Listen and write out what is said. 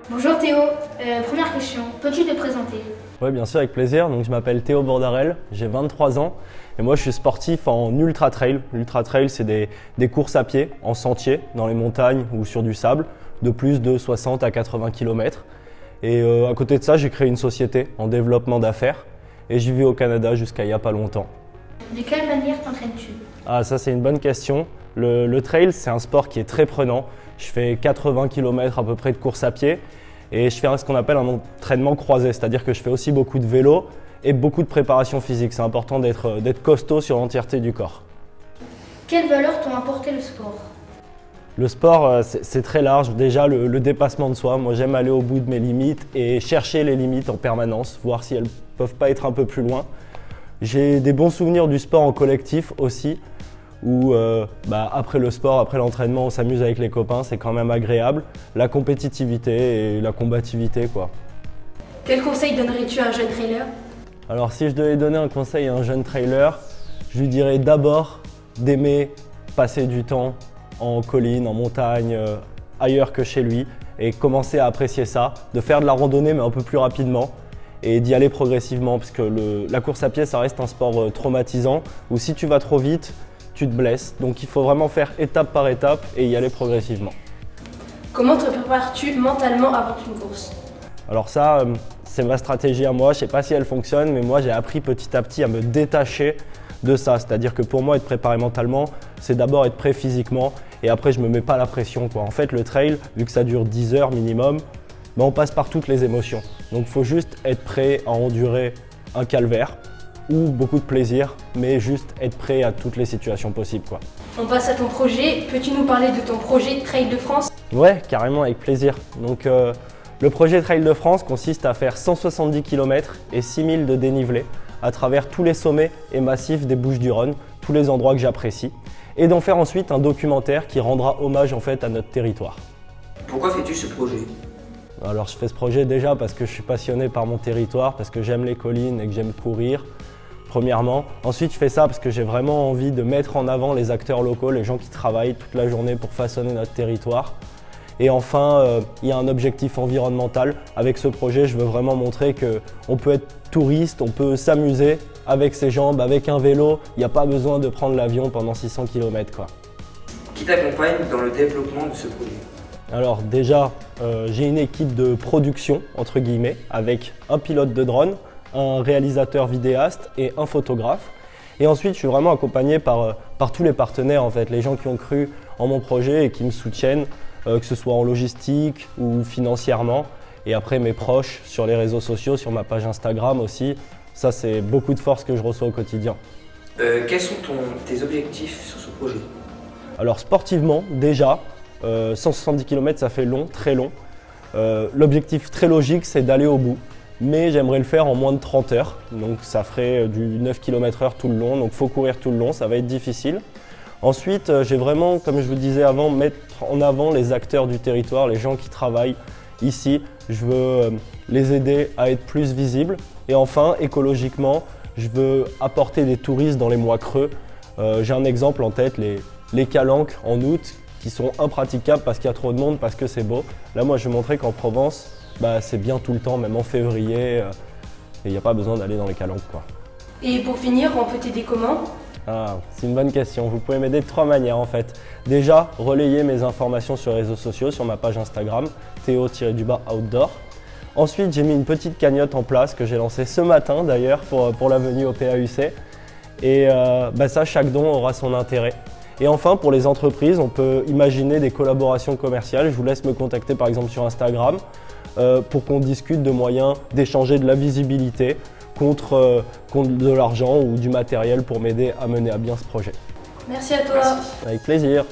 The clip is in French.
Bonjour Théo, première question, peux-tu te présenter? Oui, bien sûr, avec plaisir. Donc, je m'appelle Théo Bourdarel, j'ai 23 ans et moi je suis sportif en ultra trail. L'ultra trail, c'est des courses à pied en sentier dans les montagnes ou sur du sable de plus de 60 à 80 km. Et à côté de ça, j'ai créé une société en développement d'affaires et j'y vis au Canada jusqu'à il n'y a pas longtemps. De quelle manière t'entraînes-tu? Ah, ça c'est une bonne question. Le trail, c'est un sport qui est très prenant. Je fais 80 km à peu près de course à pied et je fais ce qu'on appelle un entraînement croisé, c'est-à-dire que je fais aussi beaucoup de vélo et beaucoup de préparation physique. C'est important d'être costaud sur l'entièreté du corps. Quelles valeurs t'ont apporté le sport? Le sport, c'est très large. Déjà, le dépassement de soi. Moi, j'aime aller au bout de mes limites et chercher les limites en permanence, voir si elles ne peuvent pas être un peu plus loin. J'ai des bons souvenirs du sport en collectif aussi, où après le sport, après l'entraînement, on s'amuse avec les copains, c'est quand même agréable. La compétitivité et la combativité, quoi. Quel conseil donnerais-tu à un jeune trailer? Alors, si je devais donner un conseil à un jeune trailer, je lui dirais d'abord d'aimer passer du temps en colline, en montagne, ailleurs que chez lui et commencer à apprécier ça, de faire de la randonnée mais un peu plus rapidement et d'y aller progressivement parce que la course à pied ça reste un sport traumatisant où si tu vas trop vite, tu te blesses. Donc il faut vraiment faire étape par étape et y aller progressivement. Comment te prépares-tu mentalement avant une course? Alors ça, c'est ma stratégie à moi, je sais pas si elle fonctionne mais moi j'ai appris petit à petit à me détacher de ça, c'est-à-dire que pour moi être préparé mentalement, c'est d'abord être prêt physiquement et après je me mets pas la pression, quoi. En fait le trail, vu que ça dure 10 heures minimum, on passe par toutes les émotions. Donc il faut juste être prêt à endurer un calvaire ou beaucoup de plaisir, mais juste être prêt à toutes les situations possibles, quoi. On passe à ton projet, peux-tu nous parler de ton projet Trail de France? Ouais, carrément, avec plaisir. Donc le projet Trail de France consiste à faire 170 km et 6000 de dénivelé à travers tous les sommets et massifs des Bouches-du-Rhône, tous les endroits que j'apprécie, et d'en faire ensuite un documentaire qui rendra hommage en fait à notre territoire. Pourquoi fais-tu ce projet? Alors je fais ce projet déjà parce que je suis passionné par mon territoire, parce que j'aime les collines et que j'aime courir, premièrement. Ensuite je fais ça parce que j'ai vraiment envie de mettre en avant les acteurs locaux, les gens qui travaillent toute la journée pour façonner notre territoire. Et enfin, il y a un objectif environnemental. Avec ce projet, je veux vraiment montrer qu'on peut être touriste, on peut s'amuser avec ses jambes, avec un vélo. Il n'y a pas besoin de prendre l'avion pendant 600 km, quoi. Qui t'accompagne dans le développement de ce projet? Alors déjà, j'ai une équipe de production, entre guillemets, avec un pilote de drone, un réalisateur vidéaste et un photographe. Et ensuite, je suis vraiment accompagné par tous les partenaires, en fait, les gens qui ont cru en mon projet et qui me soutiennent, que ce soit en logistique ou financièrement. Et après, mes proches sur les réseaux sociaux, sur ma page Instagram aussi. Ça, c'est beaucoup de force que je reçois au quotidien. Quels sont tes objectifs sur ce projet? Alors sportivement, déjà, 170 km, ça fait long, très long. L'objectif très logique, c'est d'aller au bout. Mais j'aimerais le faire en moins de 30 heures. Donc ça ferait du 9 km/h tout le long. Donc il faut courir tout le long, ça va être difficile. Ensuite, j'ai vraiment, comme je vous disais avant, mettre en avant les acteurs du territoire, les gens qui travaillent ici. Je veux les aider à être plus visibles. Et enfin, écologiquement, je veux apporter des touristes dans les mois creux. J'ai un exemple en tête, les calanques en août, qui sont impraticables parce qu'il y a trop de monde, parce que c'est beau. Là, moi, je vais montrer qu'en Provence, c'est bien tout le temps, même en février. Et il n'y a pas besoin d'aller dans les calanques, quoi. Et pour finir, on peut t'aider comment? Ah, c'est une bonne question. Vous pouvez m'aider de 3 manières en fait. Déjà, relayer mes informations sur les réseaux sociaux, sur ma page Instagram, Théo-outdoor. Ensuite, j'ai mis une petite cagnotte en place que j'ai lancée ce matin d'ailleurs pour la venue au PAUC. Et ça, chaque don aura son intérêt. Et enfin, pour les entreprises, on peut imaginer des collaborations commerciales. Je vous laisse me contacter par exemple sur Instagram pour qu'on discute de moyens d'échanger de la visibilité contre de l'argent ou du matériel pour m'aider à mener à bien ce projet. Merci à toi. Avec plaisir.